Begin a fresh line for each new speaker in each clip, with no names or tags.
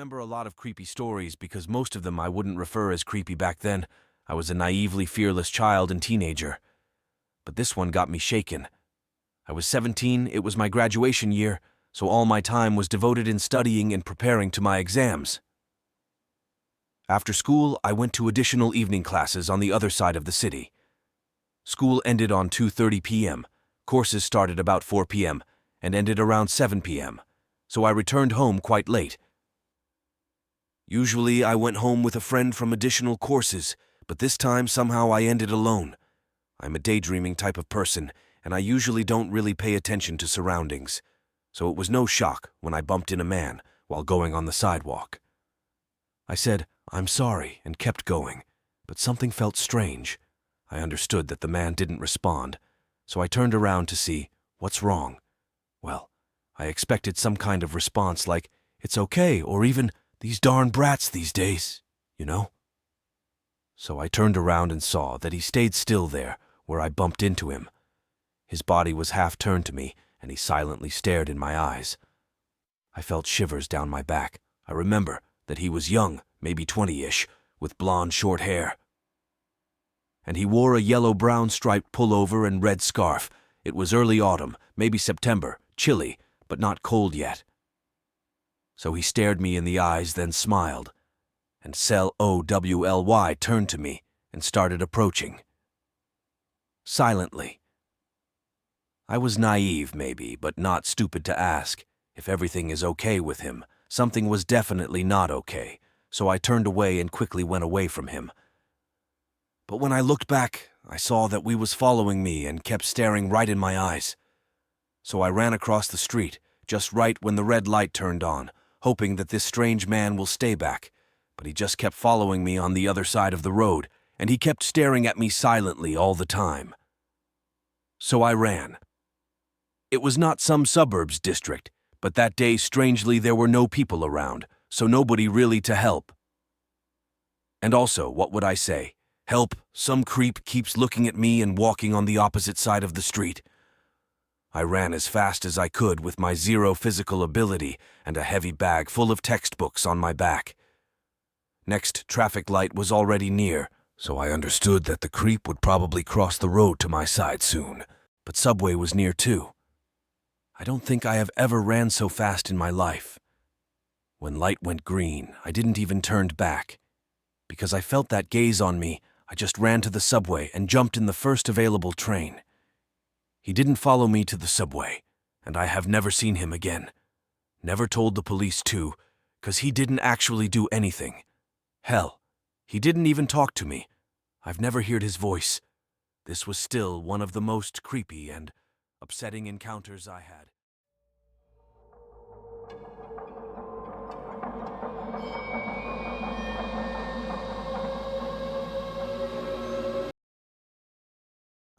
remember a lot of creepy stories because most of them I wouldn't refer as creepy back then. I was a naively fearless child and teenager. But this one got me shaken. I was 17, it was my graduation year, so all my time was devoted in studying and preparing to my exams. After school, I went to additional evening classes on the other side of the city. School ended on 2:30 p.m. Courses started about 4 p.m. and ended around 7 p.m., so I returned home quite late. Usually, I went home with a friend from additional courses, but this time somehow I ended alone. I'm a daydreaming type of person, and I usually don't really pay attention to surroundings, so it was no shock when I bumped in a man while going on the sidewalk. I said, "I'm sorry," and kept going, but something felt strange. I understood that the man didn't respond, so I turned around to see what's wrong. Well, I expected some kind of response like, "It's okay," or even, "These darn brats these days," you know? So I turned around and saw that he stayed still there where I bumped into him. His body was half turned to me, and he silently stared in my eyes. I felt shivers down my back. I remember that he was young, maybe 20-ish, with blonde short hair. And he wore a yellow-brown striped pullover and red scarf. It was early autumn, maybe September, chilly, but not cold yet. So he stared me in the eyes, then smiled, and Clowly turned to me and started approaching. Silently. I was naive, maybe, but not stupid to ask if everything is okay with him. Something was definitely not okay, so I turned away and quickly went away from him. But when I looked back, I saw that he was following me and kept staring right in my eyes. So I ran across the street, just right when the red light turned on, hoping that this strange man will stay back, but he just kept following me on the other side of the road, and he kept staring at me silently all the time. So I ran. It was not some suburbs district, but that day, strangely, there were no people around, so nobody really to help. And also, what would I say? Help, some creep keeps looking at me and walking on the opposite side of the street. I ran as fast as I could with my zero physical ability and a heavy bag full of textbooks on my back. Next traffic light was already near, so I understood that the creep would probably cross the road to my side soon, but Subway was near too. I don't think I have ever ran so fast in my life. When light went green, I didn't even turn back. Because I felt that gaze on me, I just ran to the subway and jumped in the first available train. He didn't follow me to the subway, and I have never seen him again. Never told the police too, 'cause he didn't actually do anything. Hell, he didn't even talk to me. I've never heard his voice. This was still one of the most creepy and upsetting encounters I had.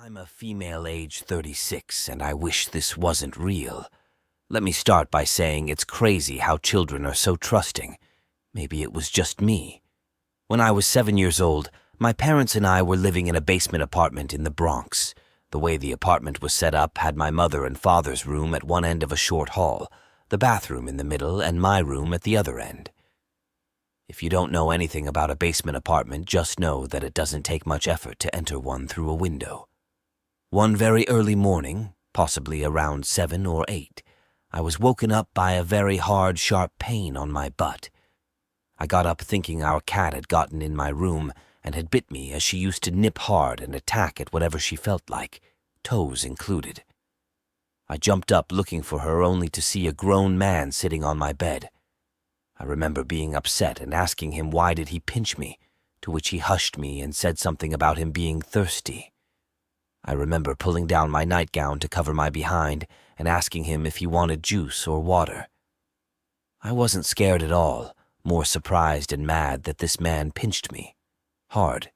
I'm a female age 36, and I wish this wasn't real. Let me start by saying it's crazy how children are so trusting. Maybe it was just me. When I was 7 years old, my parents and I were living in a basement apartment in the Bronx. The way the apartment was set up had my mother and father's room at one end of a short hall, the bathroom in the middle, and my room at the other end. If you don't know anything about a basement apartment, just know that it doesn't take much effort to enter one through a window. One very early morning, possibly around 7 or 8, I was woken up by a very hard, sharp pain on my butt. I got up thinking our cat had gotten in my room and had bit me, as she used to nip hard and attack at whatever she felt like, toes included. I jumped up looking for her, only to see a grown man sitting on my bed. I remember being upset and asking him why did he pinch me, to which he hushed me and said something about him being thirsty. I remember pulling down my nightgown to cover my behind and asking him if he wanted juice or water. I wasn't scared at all, more surprised and mad that this man pinched me. Hard.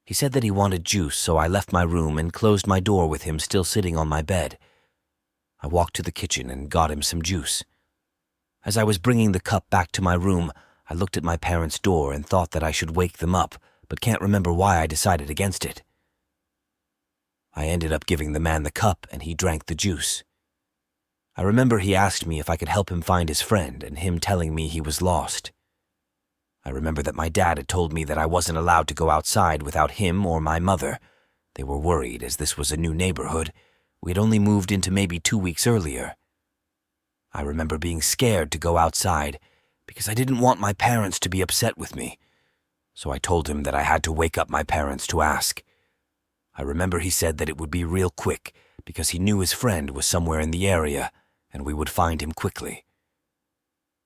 He said that he wanted juice, so I left my room and closed my door with him still sitting on my bed. I walked to the kitchen and got him some juice. As I was bringing the cup back to my room, I looked at my parents' door and thought that I should wake them up, but can't remember why I decided against it. I ended up giving the man the cup and he drank the juice. I remember he asked me if I could help him find his friend, and him telling me he was lost. I remember that my dad had told me that I wasn't allowed to go outside without him or my mother. They were worried, as this was a new neighborhood. We had only moved into maybe 2 weeks earlier. I remember being scared to go outside because I didn't want my parents to be upset with me. So I told him that I had to wake up my parents to ask. I remember he said that it would be real quick because he knew his friend was somewhere in the area and we would find him quickly.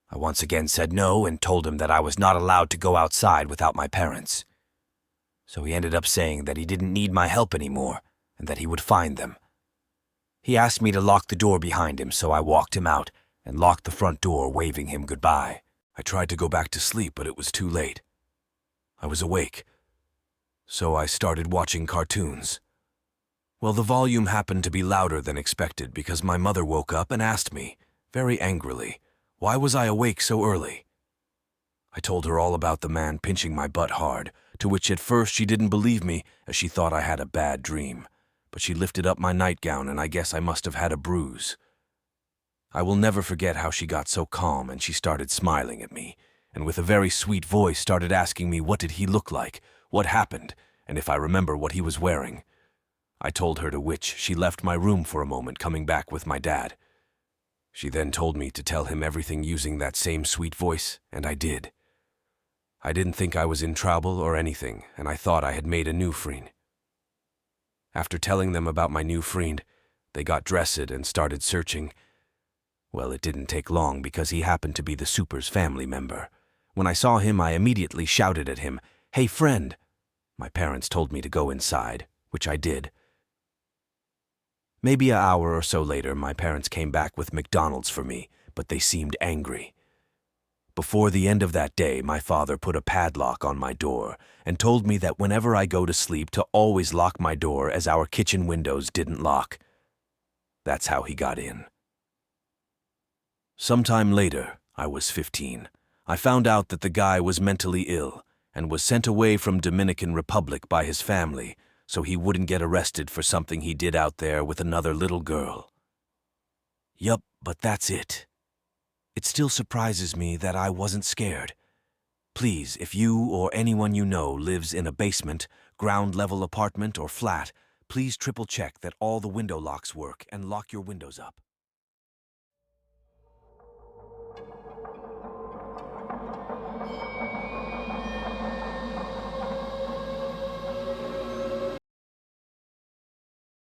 I once again said no and told him that I was not allowed to go outside without my parents. So he ended up saying that he didn't need my help anymore and that he would find them. He asked me to lock the door behind him, so I walked him out and locked the front door, waving him goodbye.
I tried to go back to sleep, but it was too late. I was awake, so I started watching cartoons. Well, the volume happened to be louder than expected because my mother woke up and asked me, very angrily, why was I awake so early? I told her all about the man pinching my butt hard, to which at first she didn't believe me as she thought I had a bad dream. But she lifted up my nightgown and I guess I must have had a bruise. I will never forget how she got so calm and she started smiling at me, and with a very sweet voice started asking me what did he look like, what happened, and if I remember what he was wearing. I told her, to which she left my room for a moment, coming back with my dad. She then told me to tell him everything using that same sweet voice, and I did. I didn't think I was in trouble or anything, and I thought I had made a new friend. After telling them about my new friend, they got dressed and started searching. Well, it didn't take long because he happened to be the super's family member. When I saw him, I immediately shouted at him, "Hey, friend!" My parents told me to go inside, which I did. Maybe an hour or so later, my parents came back with McDonald's for me, but they seemed angry. Before the end of that day, my father put a padlock on my door and told me that whenever I go to sleep to always lock my door as our kitchen windows didn't lock. That's how he got in. Sometime later, I was 15, I found out that the guy was mentally ill and was sent away from Dominican Republic by his family so he wouldn't get arrested for something he did out there with another little girl. Yup, but that's it. It still surprises me that I wasn't scared. Please, if you or anyone you know lives in a basement, ground-level apartment, or flat, please triple-check that all the window locks work and lock your windows up.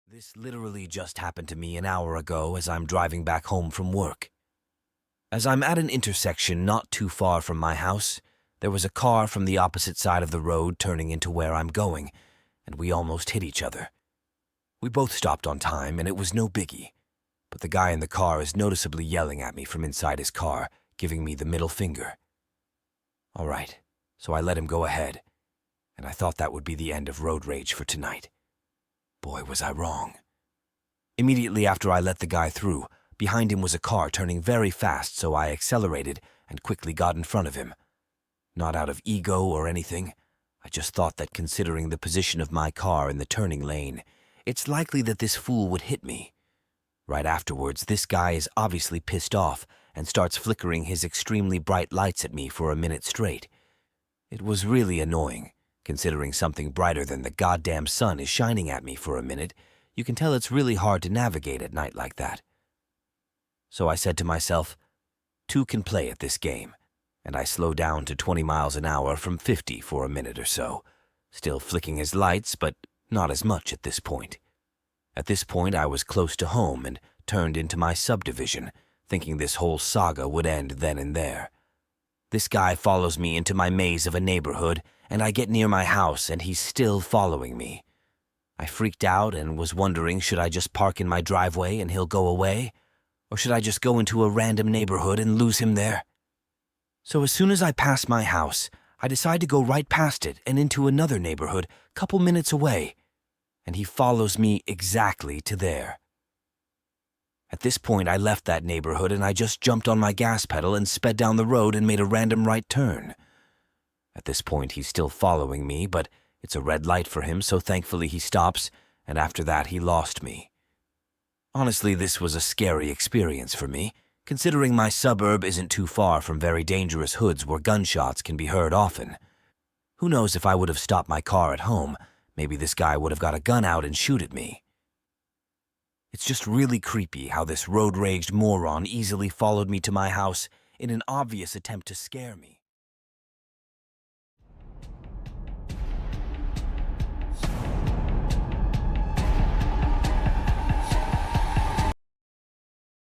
This literally just happened to me an hour ago as I'm driving back home from work. As I'm at an intersection not too far from my house, there was a car from the opposite side of the road turning into where I'm going, and we almost hit each other. We both stopped on time, and it was no biggie, but the guy in the car is noticeably yelling at me from inside his car, giving me the middle finger. All right, so I let him go ahead, and I thought that would be the end of road rage for tonight. Boy, was I wrong. Immediately after I let the guy through, behind him was a car turning very fast, so I accelerated and quickly got in front of him. Not out of ego or anything. I just thought that considering the position of my car in the turning lane, it's likely that this fool would hit me. Right afterwards, this guy is obviously pissed off and starts flickering his extremely bright lights at me for a minute straight. It was really annoying. Considering something brighter than the goddamn sun is shining at me for a minute, you can tell it's really hard to navigate at night like that. So I said to myself, two can play at this game, and I slowed down to 20 miles an hour from 50 for a minute or so, still flicking his lights, but not as much at this point. At this point, I was close to home and turned into my subdivision, thinking this whole saga would end then and there. This guy follows me into my maze of a neighborhood, and I get near my house and he's still following me. I freaked out and was wondering, should I just park in my driveway and he'll go away? Or should I just go into a random neighborhood and lose him there? So as soon as I pass my house, I decide to go right past it and into another neighborhood a couple minutes away, and he follows me exactly to there. At this point, I left that neighborhood and I just jumped on my gas pedal and sped down the road and made a random right turn. At this point, he's still following me, but it's a red light for him, so thankfully he stops, and after that he lost me. Honestly, this was a scary experience for me, considering my suburb isn't too far from very dangerous hoods where gunshots can be heard often. Who knows, if I would have stopped my car at home, maybe this guy would have got a gun out and shoot at me. It's just really creepy how this road-raged moron easily followed me to my house in an obvious attempt to scare me.